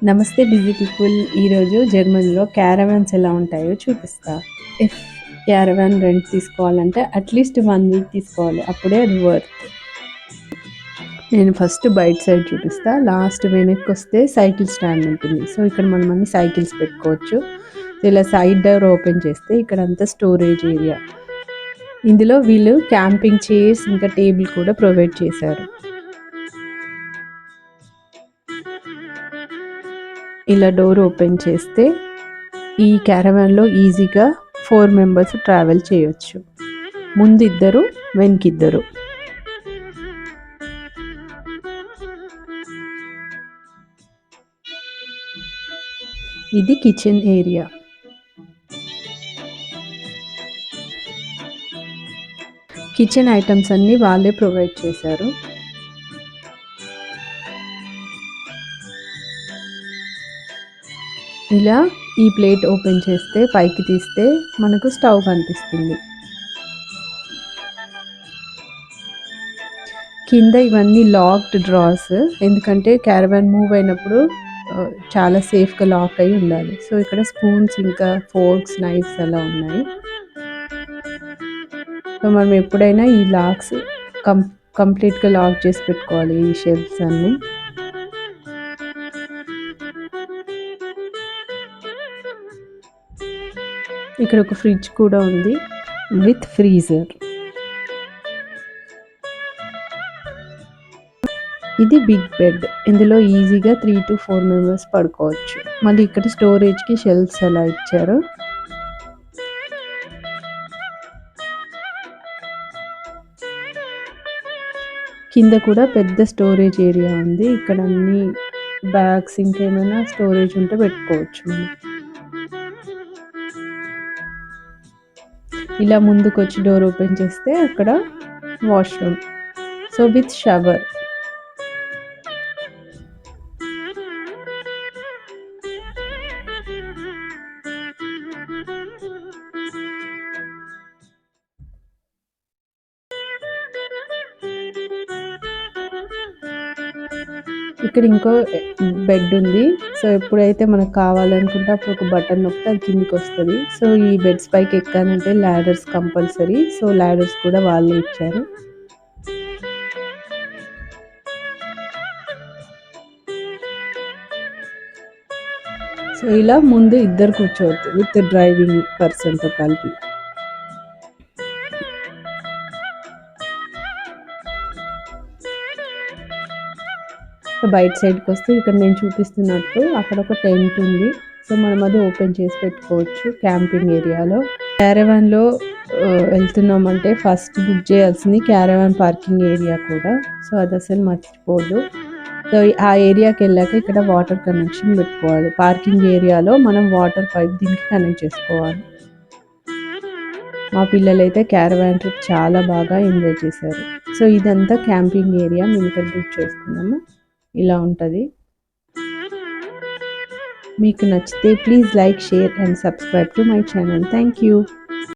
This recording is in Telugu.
నమస్తే బిజీ పీపుల్. ఈరోజు జర్మనీలో క్యారవాన్స్ ఎలా ఉంటాయో చూపిస్తా. ఇఫ్ క్యారవాన్ రెంట్ తీసుకోవాలంటే అట్లీస్ట్ 1 వీక్ తీసుకోవాలి, అప్పుడే అది వర్త్. నేను ఫస్ట్ బయట సైడ్ చూపిస్తా. లాస్ట్ వెనక్కి వస్తే సైకిల్ స్టాండ్ ఉంటుంది. సో ఇక్కడ మనం అన్ని సైకిల్స్ పెట్టుకోవచ్చు. ఇలా సైడ్ డోర్ ఓపెన్ చేస్తే ఇక్కడ అంతా స్టోరేజ్ ఏరియా. ఇందులో వీళ్ళు క్యాంపింగ్ చైర్స్ ఇంకా టేబుల్ కూడా ప్రొవైడ్ చేశారు. ఇలా డోర్ ఓపెన్ చేస్తే ఈ క్యారవాన్లో ఈజీగా 4 మెంబర్స్ ట్రావెల్ చేయొచ్చు. ముందు ఇద్దరు, వెనకిద్దరు. ఇది కిచెన్ ఏరియా. కిచెన్ ఐటమ్స్ అన్నీ వాళ్ళే ప్రొవైడ్ చేశారు. ఇలా ఈ ప్లేట్ ఓపెన్ చేస్తే పైకి తీస్తే మనకు స్టవ్ కనిపిస్తుంది. కింద ఇవన్నీ లాక్డ్ డ్రాస్, ఎందుకంటే క్యారవాన్ మూవ్ అయినప్పుడు చాలా సేఫ్గా లాక్ అయి ఉండాలి. సో ఇక్కడ స్పూన్స్ ఇంకా ఫోర్క్స్, నైఫ్స్ అలా ఉన్నాయి. సో మనం ఎప్పుడైనా ఈ లాక్స్ కంప్లీట్గా లాక్ చేసి పెట్టుకోవాలి, ఈ షెల్ఫ్స్ అన్నీ. ఇక్కడ ఒక ఫ్రిడ్జ్ కూడా ఉంది విత్ ఫ్రీజర్. ఇది బిగ్ బెడ్. ఇందులో ఈజీగా 3 to 4 మెంబర్స్ పడుకోవచ్చు. మళ్ళీ ఇక్కడ స్టోరేజ్కి షెల్ఫ్స్ అలా ఇచ్చారు. కింద కూడా పెద్ద స్టోరేజ్ ఏరియా ఉంది. ఇక్కడ అన్ని బ్యాగ్స్ ఇంకేమైనా స్టోరేజ్ ఉంటే పెట్టుకోవచ్చు మనం. ఇలా ముందుకు వచ్చి డోర్ ఓపెన్ చేస్తే అక్కడ వాష్రూమ్, సో విత్ షవర్. ఇక్కడ ఇంకో బెడ్ ఉంది. సో ఎప్పుడైతే మనకు కావాలనుకుంటే అప్పుడు ఒక బటన్ నొక్కితే అది కిందికి వస్తుంది. సో ఈ బెడ్స్ పైకి ఎక్కాలంటే ల్యాడర్స్ కంపల్సరీ. సో ల్యాడర్స్ కూడా వాళ్ళే ఇచ్చారు. సో ఇలా ముందు ఇద్దరు కూర్చోవద్దు విత్ డ్రైవింగ్ పర్సన్తో కలిపి. బయట సైడ్కి వస్తే ఇక్కడ నేను చూపిస్తున్నట్టు అక్కడ ఒక టెంట్ ఉంది. సో మనం అది ఓపెన్ చేసి పెట్టుకోవచ్చు క్యాంపింగ్ ఏరియాలో. క్యారవాన్లో వెళ్తున్నామంటే ఫస్ట్ బుక్ చేయాల్సింది క్యారవాన్ పార్కింగ్ ఏరియా కూడా. సో అది అసలు మర్చిపోదు. సో ఆ ఏరియాకి వెళ్ళాక ఇక్కడ వాటర్ కనెక్షన్ పెట్టుకోవాలి. పార్కింగ్ ఏరియాలో మనం వాటర్ పైప్ దీనికి కనెక్ట్ చేసుకోవాలి. మా పిల్లలైతే క్యారవాన్ ట్రిప్ చాలా బాగా ఎంజాయ్ చేశారు. సో ఇదంతా క్యాంపింగ్ ఏరియా. మేము ఇక్కడ బుక్ చేసుకున్నాము. ఇలా ఉంటుంది. మీకు నచ్చితే please like, share and subscribe to my channel. Thank you.